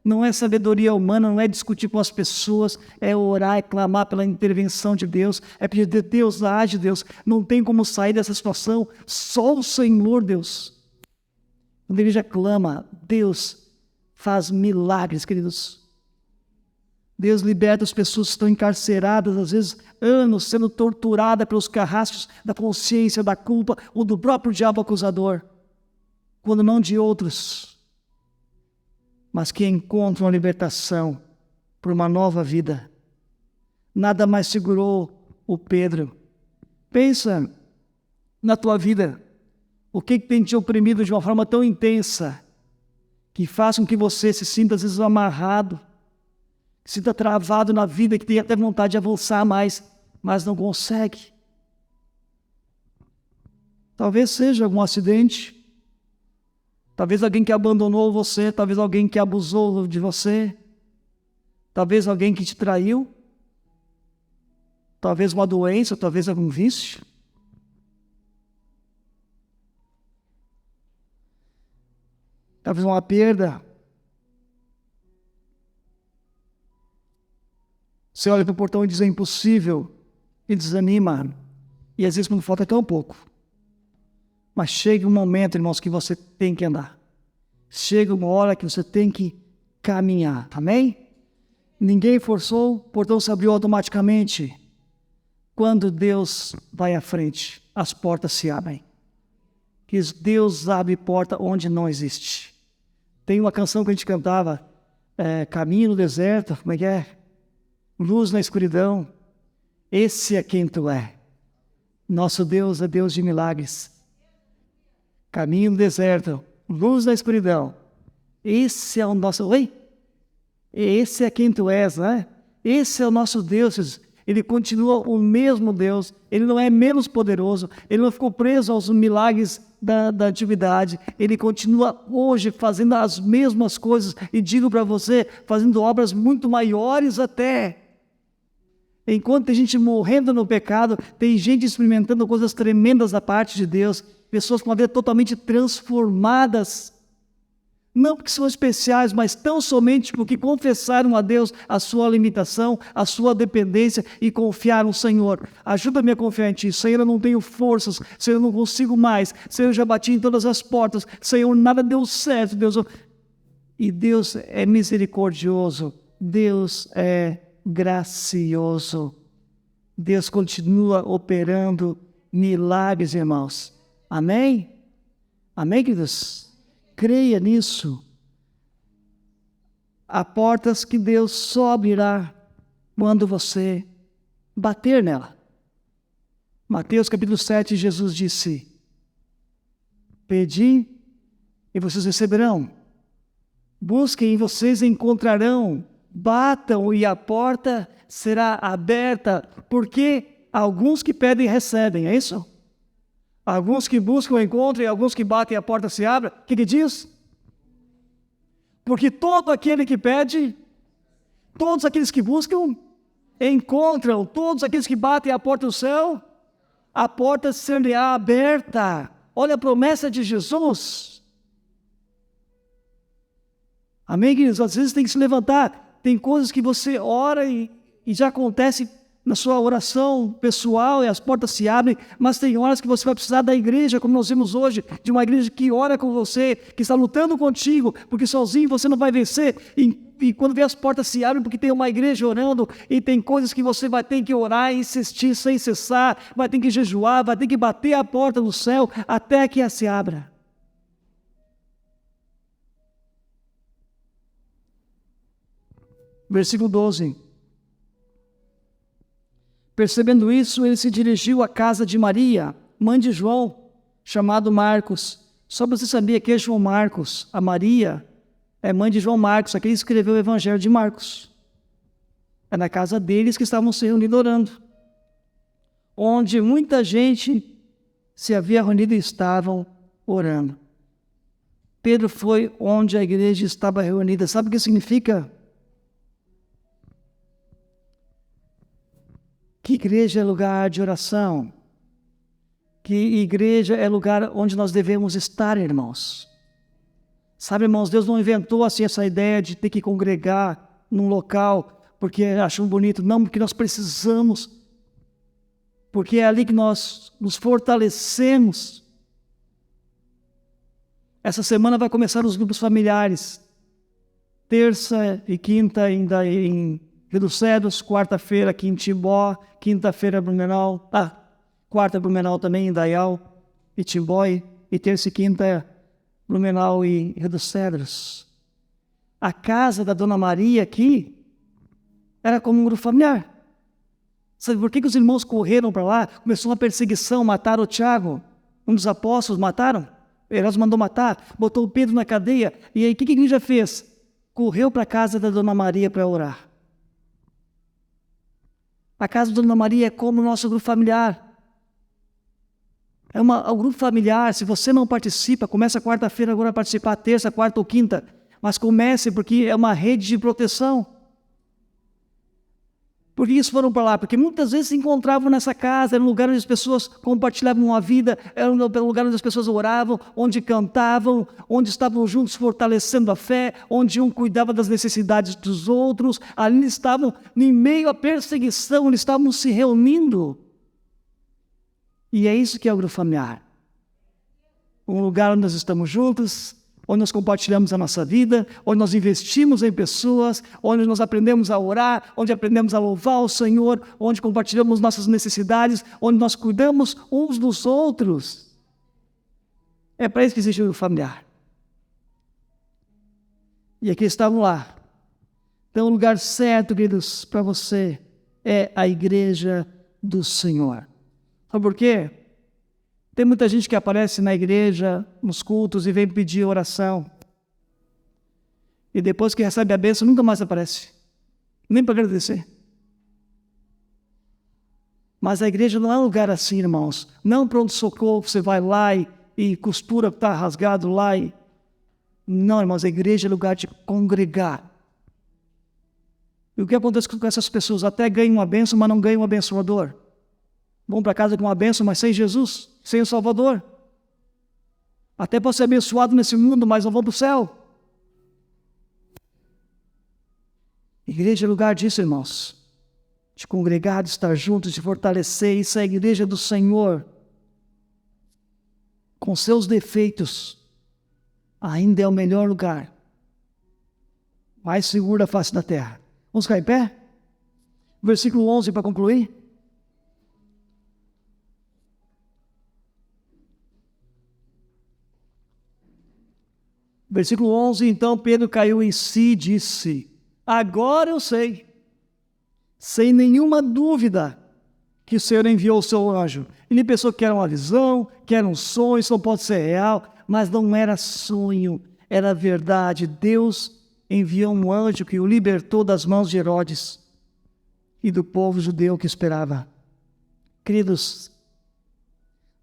Não é sabedoria humana, não é discutir com as pessoas, é orar, é clamar pela intervenção de Deus, é pedir, Deus, age, Deus. Não tem como sair dessa situação, só o Senhor, Deus. Quando a igreja clama, Deus faz milagres, queridos. Deus liberta as pessoas que estão encarceradas, às vezes anos, sendo torturadas pelos carrascos da consciência, da culpa ou do próprio diabo acusador. Quando não de outros, mas que encontram a libertação por uma nova vida. Nada mais segurou o Pedro. Pensa na tua vida, o que tem te oprimido de uma forma tão intensa, que faz com que você se sinta às vezes amarrado, se sinta travado na vida, que tem até vontade de avançar mais, mas não consegue. Talvez seja algum acidente, talvez alguém que abandonou você, talvez alguém que abusou de você, talvez alguém que te traiu, talvez uma doença, talvez algum vício. Talvez uma perda. Você olha para o portão e diz é impossível, e desanima. E às vezes quando falta é tão pouco. Mas chega um momento, irmãos, que você tem que andar. Chega uma hora que você tem que caminhar. Amém? Ninguém forçou, o portão se abriu automaticamente. Quando Deus vai à frente, as portas se abrem. que Deus abre porta onde não existe. Tem uma canção que a gente cantava, Caminho no deserto, como é que é? Luz na escuridão, esse é quem tu é. Nosso Deus é Deus de milagres. Caminho no deserto, luz na escuridão, esse é o nosso... Oi? Esse é quem tu és, né? Esse é o nosso Deus. Ele continua o mesmo Deus. Ele não é menos poderoso. Ele não ficou preso aos milagres da antiguidade. Ele continua hoje fazendo as mesmas coisas. E digo para você, fazendo obras muito maiores até. Enquanto tem gente morrendo no pecado, tem gente experimentando coisas tremendas da parte de Deus. Pessoas com a vida totalmente transformadas. Não porque são especiais, mas tão somente porque confessaram a Deus a sua limitação, a sua dependência e confiaram no Senhor. Ajuda-me a confiar em Ti. Senhor, eu não tenho forças. Senhor, eu não consigo mais. Senhor, eu já bati em todas as portas. Senhor, nada deu certo, Deus. E Deus é misericordioso. Deus é gracioso. Deus continua operando milagres, irmãos. Amém? Amém, queridos? Creia nisso. Há portas que Deus só abrirá quando você bater nela. Mateus capítulo 7, Jesus disse: Pedi e vocês receberão. Busquem e vocês encontrarão. Batam e a porta será aberta. Porque alguns que pedem recebem, é isso? Alguns que buscam encontram e alguns que batem a porta se abre. O que diz? Porque todo aquele que pede, todos aqueles que buscam, encontram. Todos aqueles que batem a porta do céu, a porta será aberta. Olha a promessa de Jesus. Amém, queridos? Às vezes tem que se levantar. Tem coisas que você ora e já acontece na sua oração pessoal e as portas se abrem, mas tem horas que você vai precisar da igreja, como nós vimos hoje, de uma igreja que ora com você, que está lutando contigo, porque sozinho você não vai vencer. E quando vê as portas se abrem, porque tem uma igreja orando, e tem coisas que você vai ter que orar e insistir sem cessar, vai ter que jejuar, vai ter que bater a porta do céu até que ela se abra. Versículo 12. Percebendo isso, ele se dirigiu à casa de Maria, mãe de João, chamado Marcos. Só você sabia que é João Marcos, a Maria é mãe de João Marcos, aquele que escreveu o Evangelho de Marcos. É na casa deles que estavam se reunindo orando, onde muita gente se havia reunido e estavam orando. Pedro foi onde a igreja estava reunida. Sabe o que significa? Que igreja é lugar de oração. Que igreja é lugar onde nós devemos estar, irmãos. Sabe, irmãos, Deus não inventou assim essa ideia de ter que congregar num local porque acham bonito. Não, porque nós precisamos. Porque é ali que nós nos fortalecemos. Essa semana vai começar os grupos familiares. Terça e quinta ainda em Rio dos Cedros, quarta-feira aqui em Timbó, quinta-feira Blumenau, quarta Blumenau também em Dayal e Timbó, e terça e quinta Blumenau e Rio dos Cedros. A casa da Dona Maria aqui era como um grupo familiar. Sabe por que os irmãos correram para lá? Começou uma perseguição, mataram o Tiago, um dos apóstolos, mataram. Herodes mandou matar, botou o Pedro na cadeia, e aí o que a igreja fez? Correu para a casa da Dona Maria para orar. A casa da Dona Maria é como o nosso grupo familiar. É um grupo familiar. Se você não participa, começa quarta-feira agora a participar, terça, quarta ou quinta. Mas comece, porque é uma rede de proteção. Por que eles foram para lá? Porque muitas vezes se encontravam nessa casa, era um lugar onde as pessoas compartilhavam a vida, era um lugar onde as pessoas oravam, onde cantavam, onde estavam juntos fortalecendo a fé, onde um cuidava das necessidades dos outros. Ali eles estavam, em meio à perseguição, eles estavam se reunindo. E é isso que é o grupo familiar. Um lugar onde nós estamos juntos, onde nós compartilhamos a nossa vida, onde nós investimos em pessoas, onde nós aprendemos a orar, onde aprendemos a louvar o Senhor, onde compartilhamos nossas necessidades, onde nós cuidamos uns dos outros. É para isso que existe o familiar. E aqui estavam lá. Então, o lugar certo, queridos, para você é a igreja do Senhor. Sabe por quê? Tem muita gente que aparece na igreja, nos cultos, e vem pedir oração. E depois que recebe a bênção, nunca mais aparece. Nem para agradecer. Mas a igreja não é um lugar assim, irmãos. Não pronto-socorro, você vai lá e costura o que está rasgado lá. Não, irmãos, a igreja é lugar de congregar. E o que acontece com essas pessoas? Até ganham uma bênção, mas não ganham um abençoador. Vão para casa com uma bênção, mas sem Jesus, sem o Salvador. Até pode ser abençoado nesse mundo, mas não vão para o céu. Igreja é lugar disso, irmãos. De congregar, de estar juntos, de fortalecer. Isso é a igreja do Senhor. Com seus defeitos, ainda é o melhor lugar. Mais seguro da face da terra. Vamos ficar em pé? Versículo 11 para concluir. Versículo 11, então Pedro caiu em si e disse: agora eu sei, sem nenhuma dúvida, que o Senhor enviou o seu anjo. Ele pensou que era uma visão, que era um sonho, isso não pode ser real, mas não era sonho, era verdade. Deus enviou um anjo que o libertou das mãos de Herodes e do povo judeu que esperava. Queridos,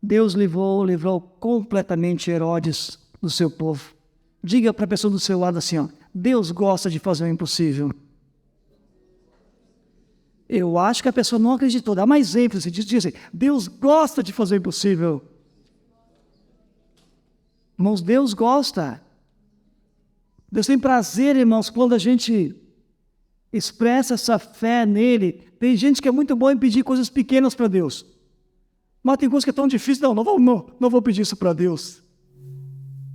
Deus livrou completamente Herodes do seu povo. Diga para a pessoa do seu lado assim, ó, Deus gosta de fazer o impossível. Eu acho que a pessoa não acreditou. Dá mais ênfase, diz assim, Deus gosta de fazer o impossível. Irmãos, Deus gosta. Deus tem prazer, irmãos, quando a gente expressa essa fé nele. Tem gente que é muito boa em pedir coisas pequenas para Deus. Mas tem coisa que é tão difícil. Não vou pedir isso para Deus.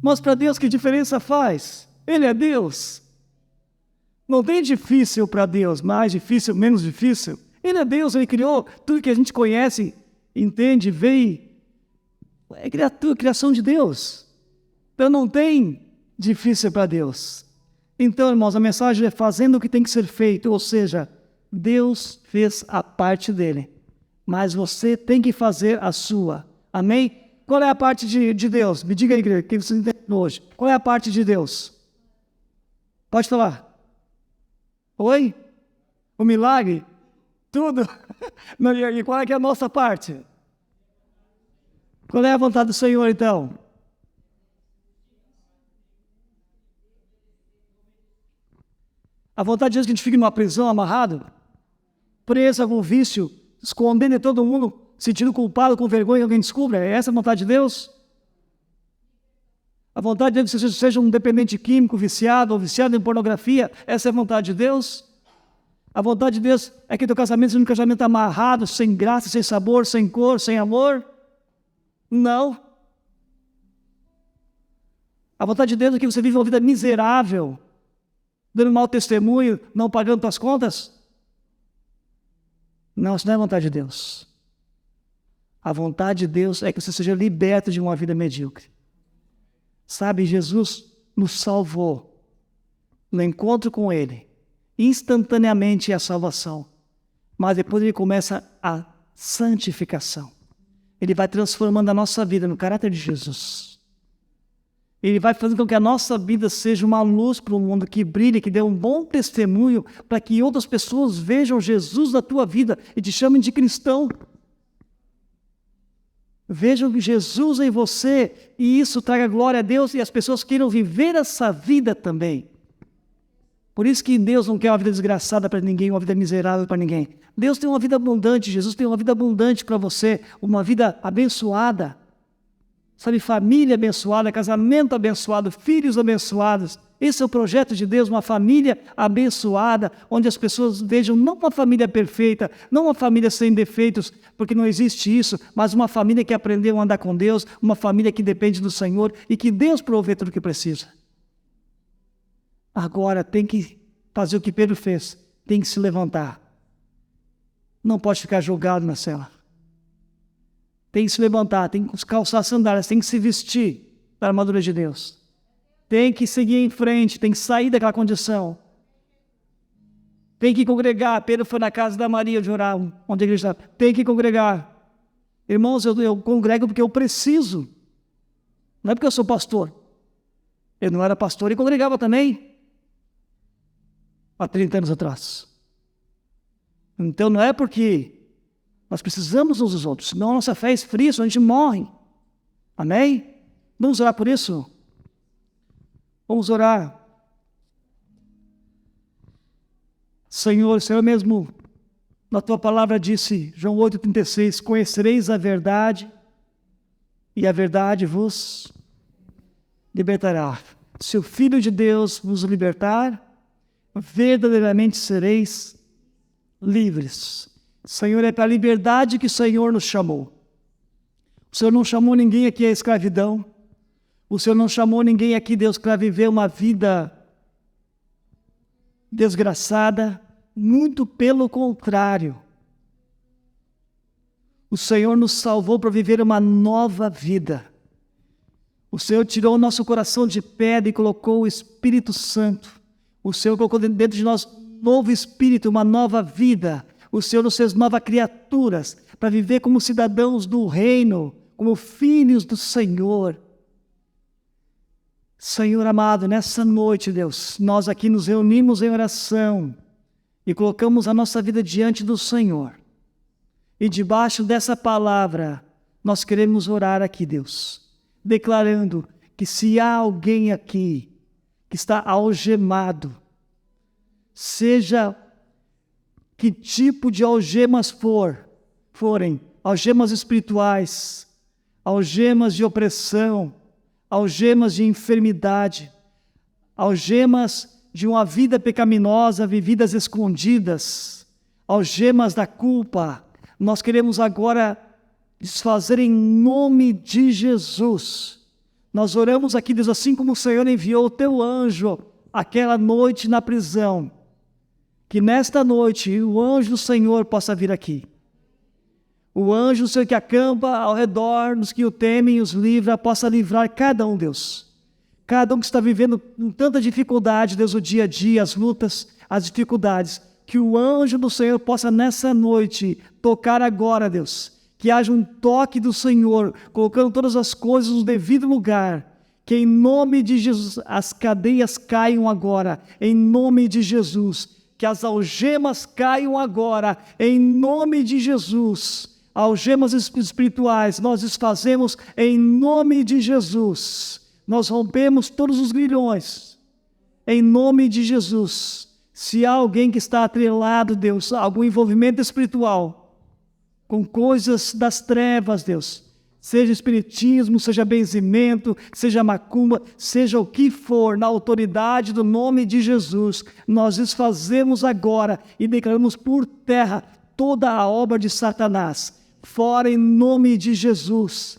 Mas para Deus que diferença faz? Ele é Deus. Não tem difícil para Deus, mais difícil, menos difícil. Ele é Deus, Ele criou tudo que a gente conhece, entende, vê. É criação de Deus. Então não tem difícil para Deus. Então, irmãos, a mensagem é fazendo o que tem que ser feito, ou seja, Deus fez a parte dele, mas você tem que fazer a sua. Amém? Qual é a parte de Deus? Me diga aí, igreja, o que vocês entendem hoje. Qual é a parte de Deus? Pode falar. Oi? O milagre? Tudo? E qual é que é a nossa parte? Qual é a vontade do Senhor, então? A vontade de Deus é que a gente fique numa prisão, amarrado, preso a algum vício, escondendo de todo mundo, sentindo culpado, com vergonha que alguém descubra. É essa a vontade de Deus? A vontade de Deus é que você seja um dependente químico, viciado ou viciado em pornografia. Essa é a vontade de Deus? A vontade de Deus é que teu casamento seja um casamento amarrado, sem graça, sem sabor, sem cor, sem amor? Não. A vontade de Deus é que você viva uma vida miserável, dando mau testemunho, não pagando tuas contas? Não, isso não é a vontade de Deus. A vontade de Deus é que você seja liberto de uma vida medíocre. Sabe, Jesus nos salvou. No encontro com Ele, instantaneamente é a salvação. Mas depois Ele começa a santificação. Ele vai transformando a nossa vida no caráter de Jesus. Ele vai fazendo com que a nossa vida seja uma luz para o mundo, que brilhe, que dê um bom testemunho, para que outras pessoas vejam Jesus na tua vida e te chamem de cristão. Vejam Jesus em você e isso traga glória a Deus e as pessoas queiram viver essa vida também. Por isso que Deus não quer uma vida desgraçada para ninguém, uma vida miserável para ninguém. Deus tem uma vida abundante, Jesus tem uma vida abundante para você, uma vida abençoada. Sabe, família abençoada, casamento abençoado, filhos abençoados. Esse é o projeto de Deus, uma família abençoada, onde as pessoas vejam não uma família perfeita, não uma família sem defeitos, porque não existe isso, mas uma família que aprendeu a andar com Deus, uma família que depende do Senhor e que Deus provê tudo o que precisa. Agora tem que fazer o que Pedro fez, tem que se levantar. Não pode ficar jogado na cela. Tem que se levantar, tem que calçar sandálias, tem que se vestir. da armadura de Deus. Tem que seguir em frente, tem que sair daquela condição. Tem que congregar. Pedro foi na casa da Maria de orar, onde a igreja estava. Tem que congregar. Irmãos, eu congrego porque eu preciso. Não é porque eu sou pastor. Eu não era pastor e congregava também. Há 30 anos atrás. Então não é porque nós precisamos uns dos outros. Senão a nossa fé esfria, senão a gente morre. Amém? Vamos orar por isso? Vamos orar. Senhor, o Senhor mesmo, na Tua palavra disse, João 8,36, conhecereis a verdade e a verdade vos libertará. Se o Filho de Deus vos libertar, verdadeiramente sereis livres. Senhor, é para a liberdade que o Senhor nos chamou. O Senhor não chamou ninguém aqui à escravidão. O Senhor não chamou ninguém aqui, Deus, para viver uma vida desgraçada. Muito pelo contrário. O Senhor nos salvou para viver uma nova vida. O Senhor tirou o nosso coração de pedra e colocou o Espírito Santo. O Senhor colocou dentro de nós um novo espírito, uma nova vida. O Senhor nos fez novas criaturas para viver como cidadãos do reino, como filhos do Senhor. Senhor amado, nessa noite, Deus, nós aqui nos reunimos em oração e colocamos a nossa vida diante do Senhor. E debaixo dessa palavra, nós queremos orar aqui, Deus, declarando que se há alguém aqui que está algemado, seja que tipo de algemas forem, algemas espirituais, algemas de opressão, algemas de enfermidade, algemas de uma vida pecaminosa, vividas escondidas, algemas da culpa, nós queremos agora desfazer em nome de Jesus. Nós oramos aqui, Deus, assim como o Senhor enviou o teu anjo aquela noite na prisão, que nesta noite o anjo do Senhor possa vir aqui. O anjo do Senhor que acampa ao redor dos que o temem e os livra, possa livrar cada um, Deus. Cada um que está vivendo com tanta dificuldade, Deus, o dia a dia, as lutas, as dificuldades, que o anjo do Senhor possa nessa noite tocar agora, Deus. Que haja um toque do Senhor, colocando todas as coisas no devido lugar. Que em nome de Jesus as cadeias caiam agora, em nome de Jesus. Que as algemas caiam agora, em nome de Jesus. Algemas espirituais nós desfazemos em nome de Jesus. Nós rompemos todos os grilhões, em nome de Jesus. Se há alguém que está atrelado, Deus, a algum envolvimento espiritual, com coisas das trevas, Deus, seja espiritismo, seja benzimento, seja macumba, seja o que for, na autoridade do nome de Jesus, nós desfazemos agora e declaramos por terra toda a obra de Satanás, fora em nome de Jesus.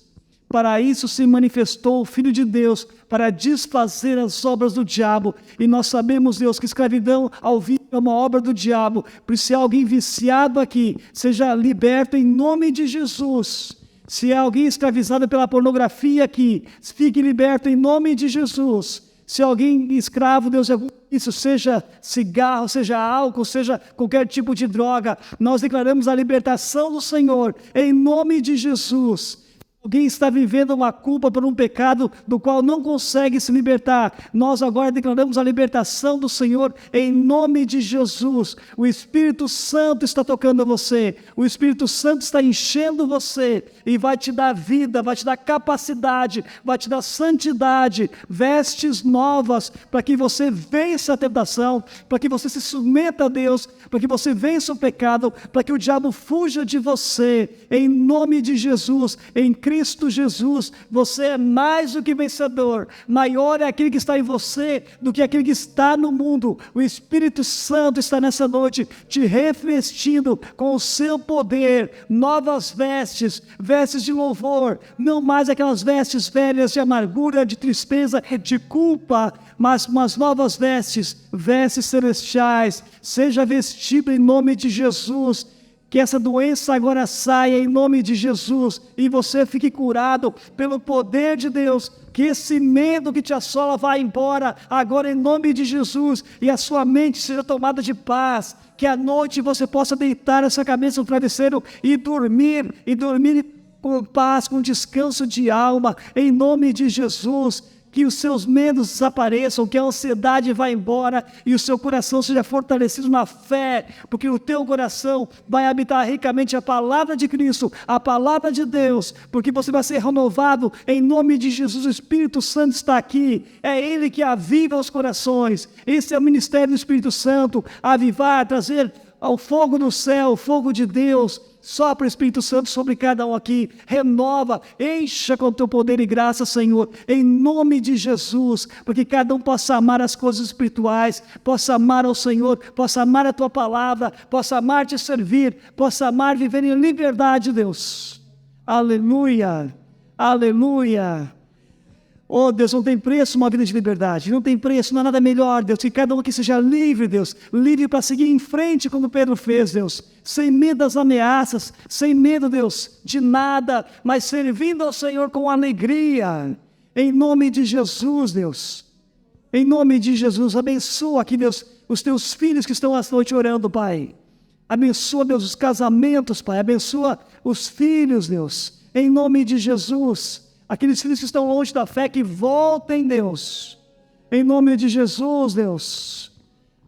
Para isso se manifestou o Filho de Deus, para desfazer as obras do diabo. E nós sabemos, Deus, que escravidão ao vivo é uma obra do diabo. Por isso, se há alguém viciado aqui, seja liberto em nome de Jesus. Se há alguém escravizado pela pornografia aqui, fique liberto em nome de Jesus. Se alguém escravo, Deus, isso seja cigarro, seja álcool, seja qualquer tipo de droga, nós declaramos a libertação do Senhor em nome de Jesus. Alguém está vivendo uma culpa por um pecado do qual não consegue se libertar. Nós agora declaramos a libertação do Senhor em nome de Jesus. O Espírito Santo está tocando você. O Espírito Santo está enchendo você e vai te dar vida, vai te dar capacidade, vai te dar santidade, vestes novas para que você vença a tentação, para que você se submeta a Deus, para que você vença o pecado, para que o diabo fuja de você. Em nome de Jesus, em Cristo Jesus, você é mais do que vencedor. Maior é aquele que está em você do que aquele que está no mundo. O Espírito Santo está nessa noite te revestindo com o seu poder, novas vestes, vestes de louvor, não mais aquelas vestes velhas de amargura, de tristeza, de culpa, mas umas novas vestes, vestes celestiais. Seja vestido em nome de Jesus. Que essa doença agora saia em nome de Jesus e você fique curado pelo poder de Deus. Que esse medo que te assola vá embora agora em nome de Jesus e a sua mente seja tomada de paz. Que à noite você possa deitar essa cabeça no travesseiro e dormir com paz, com descanso de alma, em nome de Jesus. Que os seus medos desapareçam, que a ansiedade vá embora e o seu coração seja fortalecido na fé, porque o teu coração vai habitar ricamente a palavra de Cristo, a palavra de Deus, porque você vai ser renovado em nome de Jesus. O Espírito Santo está aqui, é Ele que aviva os corações. Esse é o ministério do Espírito Santo, avivar, trazer ao fogo do céu, o fogo de Deus. Sopra o Espírito Santo sobre cada um aqui, renova, encha com o teu poder e graça, Senhor, em nome de Jesus, porque cada um possa amar as coisas espirituais, possa amar ao Senhor, possa amar a tua palavra, possa amar te servir, possa amar viver em liberdade, Deus. Aleluia, aleluia. Oh Deus, não tem preço uma vida de liberdade, não tem preço, não há nada melhor, Deus, que cada um aqui seja livre, Deus, livre para seguir em frente como Pedro fez, Deus, sem medo das ameaças, sem medo, Deus, de nada, mas servindo ao Senhor com alegria, em nome de Jesus, Deus, em nome de Jesus. Abençoa aqui, Deus, os teus filhos que estão esta noite orando, Pai, abençoa, Deus, os casamentos, Pai, abençoa os filhos, Deus, em nome de Jesus. Aqueles filhos que estão longe da fé, que voltem, Deus, em nome de Jesus, Deus.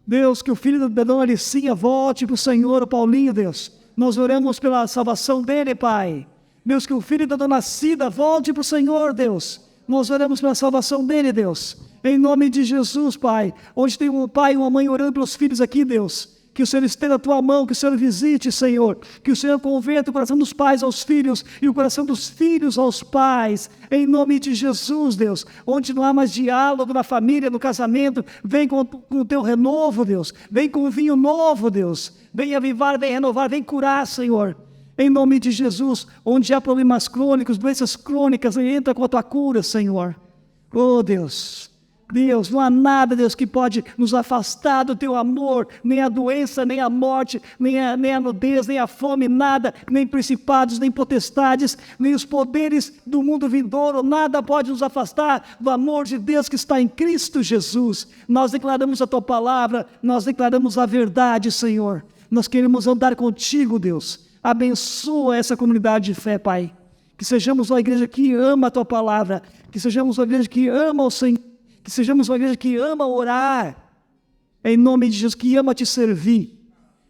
Deus, que o filho da dona Alicinha volte para o Senhor, o Paulinho, Deus. Nós oramos pela salvação dele, Pai. Deus, que o filho da dona Cida volte para o Senhor, Deus. Nós oramos pela salvação dele, Deus. Em nome de Jesus, Pai. Onde tem um pai e uma mãe orando pelos filhos aqui, Deus. Que o Senhor estenda a tua mão, que o Senhor visite, Senhor. Que o Senhor converta o coração dos pais aos filhos e o coração dos filhos aos pais. Em nome de Jesus, Deus. Onde não há mais diálogo na família, no casamento, vem com o teu renovo, Deus. Vem com o vinho novo, Deus. Vem avivar, vem renovar, vem curar, Senhor. Em nome de Jesus, onde há problemas crônicos, doenças crônicas, entra com a tua cura, Senhor. Oh, Deus. Deus, não há nada, Deus, que pode nos afastar do teu amor, nem a doença, nem a morte, nem a nudez, nem a fome, nada, nem principados, nem potestades, nem os poderes do mundo vindouro, nada pode nos afastar do amor de Deus que está em Cristo Jesus. Nós declaramos a tua palavra, nós declaramos a verdade, Senhor. Nós queremos andar contigo, Deus. Abençoa essa comunidade de fé, Pai. Que sejamos uma igreja que ama a tua palavra, que sejamos uma igreja que ama o Senhor, que sejamos uma igreja que ama orar, em nome de Jesus, que ama te servir,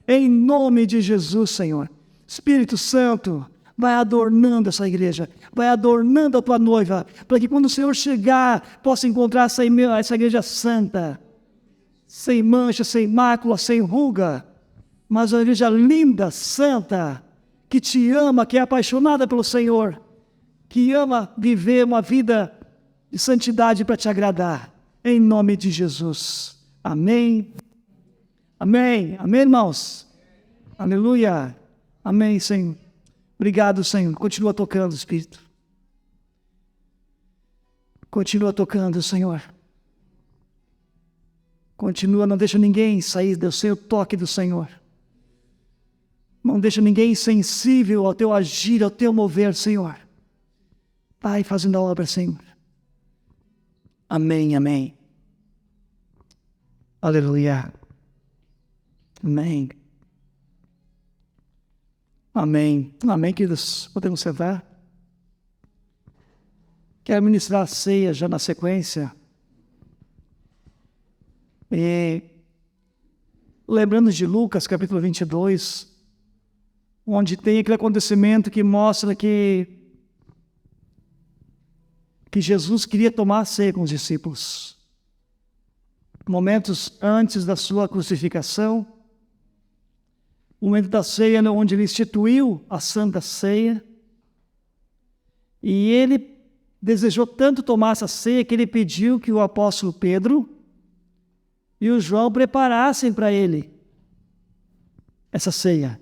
em nome de Jesus, Senhor. Espírito Santo, vai adornando essa igreja, vai adornando a tua noiva, para que quando o Senhor chegar, possa encontrar essa igreja santa, sem mancha, sem mácula, sem ruga, mas uma igreja linda, santa, que te ama, que é apaixonada pelo Senhor, que ama viver uma vida de santidade para te agradar, em nome de Jesus. Amém. Amém. Amém, irmãos. Aleluia. Amém, Senhor. Obrigado, Senhor. Continua tocando, Espírito. Continua tocando, Senhor. Continua, não deixa ninguém sair do seu toque do Senhor. Não deixa ninguém insensível ao teu agir, ao teu mover, Senhor. Vai fazendo a obra, Senhor. Amém, amém. Aleluia. Amém. Amém. Amém, queridos. Podemos sentar? Quero ministrar a ceia já na sequência. E lembrando de Lucas, capítulo 22, onde tem aquele acontecimento que mostra que Jesus queria tomar a ceia com os discípulos. Momentos antes da sua crucificação, o momento da ceia onde ele instituiu a Santa Ceia, e ele desejou tanto tomar essa ceia que ele pediu que o apóstolo Pedro e o João preparassem para ele essa ceia.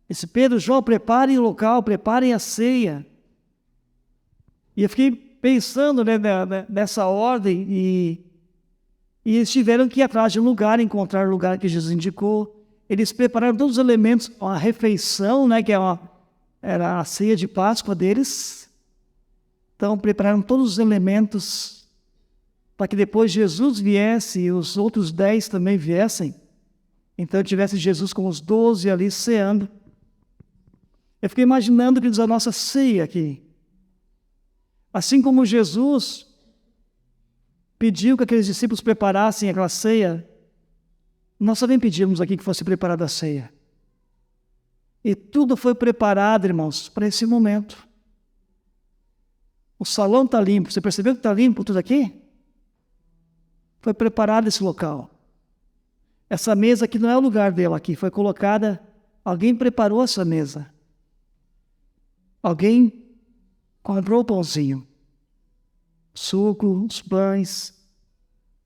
Esse Pedro e João, preparem o local, preparem a ceia. E eu fiquei pensando nessa ordem e eles tiveram que ir atrás de um lugar, encontrar o lugar que Jesus indicou. eles prepararam todos os elementos, a refeição, né, era a ceia de Páscoa deles. Então, prepararam todos os elementos para que depois Jesus viesse e os outros 10 também viessem. Então, tivesse Jesus com os 12 ali ceando. Eu fiquei imaginando, queridos, a nossa ceia aqui. Assim como Jesus pediu que aqueles discípulos preparassem aquela ceia, nós também pedimos aqui que fosse preparada a ceia. E tudo foi preparado, irmãos, para esse momento. O salão está limpo. Você percebeu que está limpo tudo aqui? Foi preparado esse local. Essa mesa aqui não é o lugar dela aqui. Foi colocada, alguém preparou essa mesa. Alguém comprou o pãozinho, suco, os pães.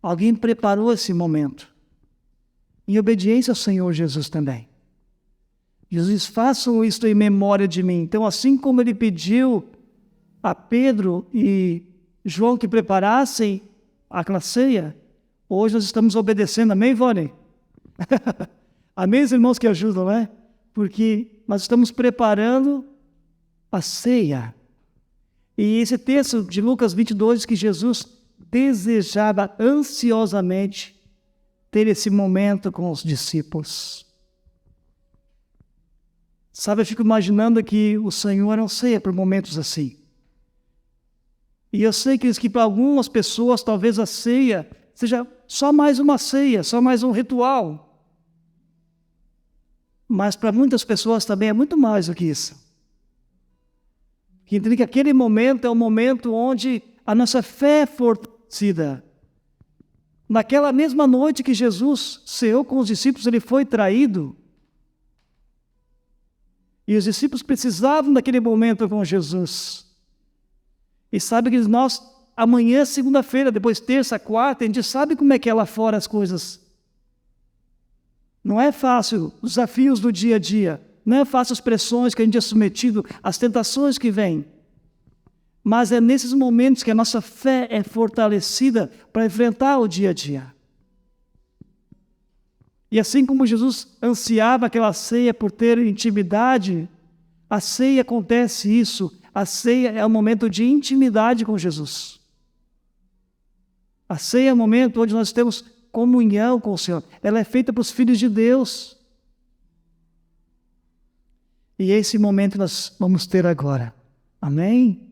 Alguém preparou esse momento. Em obediência ao Senhor Jesus também. Jesus, façam isto em memória de mim. Então, assim como ele pediu a Pedro e João que preparassem aquela ceia, hoje nós estamos obedecendo. Amém, Ivone? Amém, os irmãos que ajudam, né? Porque nós estamos preparando a ceia. E esse texto de Lucas 22 diz que Jesus desejava ansiosamente ter esse momento com os discípulos. Sabe, eu fico imaginando que o Senhor não ceia por momentos assim. E eu sei que para algumas pessoas talvez a ceia seja só mais uma ceia, só mais um ritual. Mas para muitas pessoas também é muito mais do que isso. Que entende que aquele momento é o momento onde a nossa fé é fortalecida. Naquela mesma noite que Jesus ceou com os discípulos, ele foi traído. E os discípulos precisavam daquele momento com Jesus. E sabe que nós, amanhã, segunda-feira, depois terça, quarta, a gente sabe como é que é lá fora as coisas. Não é fácil os desafios do dia a dia. Não é fácil as pressões que a gente é submetido, as tentações que vêm. Mas é nesses momentos que a nossa fé é fortalecida para enfrentar o dia a dia. E assim como Jesus ansiava aquela ceia por ter intimidade, a ceia acontece isso. A ceia é um momento de intimidade com Jesus. A ceia é um momento onde nós temos comunhão com o Senhor. Ela é feita para os filhos de Deus. E esse momento nós vamos ter agora. Amém?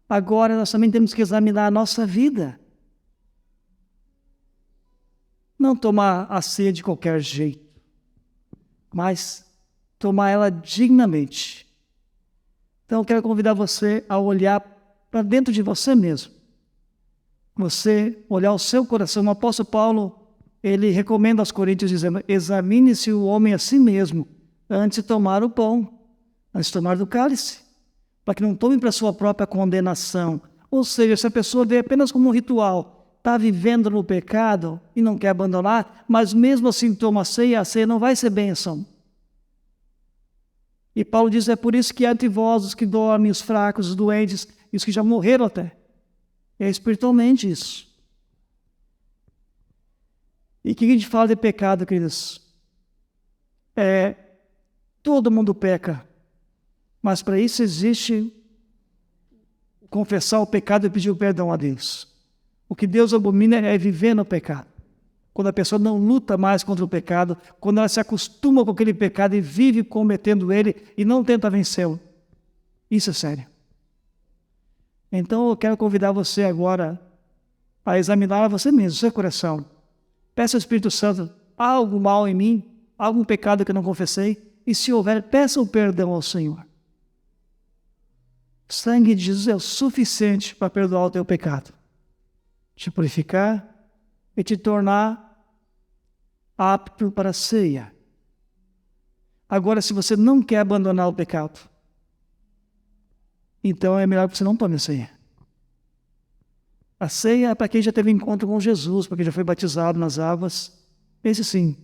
Agora nós também temos que examinar a nossa vida. Não tomar a ceia de qualquer jeito, mas tomar ela dignamente. Então eu quero convidar você a olhar para dentro de você mesmo. Você olhar o seu coração. O apóstolo Paulo, ele recomenda aos coríntios dizendo: examine-se o homem a si mesmo antes de tomar o pão, antes de tomar do cálice, para que não tome para a sua própria condenação. Ou seja, se a pessoa vê apenas como um ritual, está vivendo no pecado e não quer abandonar, mas mesmo assim toma a ceia não vai ser bênção. E Paulo diz: é por isso que há entre vós os que dormem, os fracos, os doentes, e os que já morreram até. É espiritualmente isso. E o que a gente fala de pecado, queridos? Todo mundo peca. Mas para isso existe confessar o pecado e pedir o perdão a Deus. O que Deus abomina é viver no pecado. Quando a pessoa não luta mais contra o pecado, quando ela se acostuma com aquele pecado e vive cometendo ele e não tenta vencê-lo. Isso é sério. Então eu quero convidar você agora a examinar você mesmo, seu coração. Peça ao Espírito Santo: há algo mal em mim? Há algum pecado que eu não confessei? E se houver, peça o perdão ao Senhor. O sangue de Jesus é o suficiente para perdoar o teu pecado, te purificar e te tornar apto para a ceia. Agora, se você não quer abandonar o pecado, então é melhor que você não tome a ceia. A ceia é para quem já teve encontro com Jesus, para quem já foi batizado nas águas. Esse sim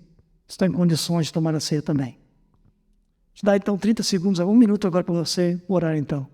está em condições de tomar a ceia também. Te dá então 30 segundos, 1 minuto agora para você orar então.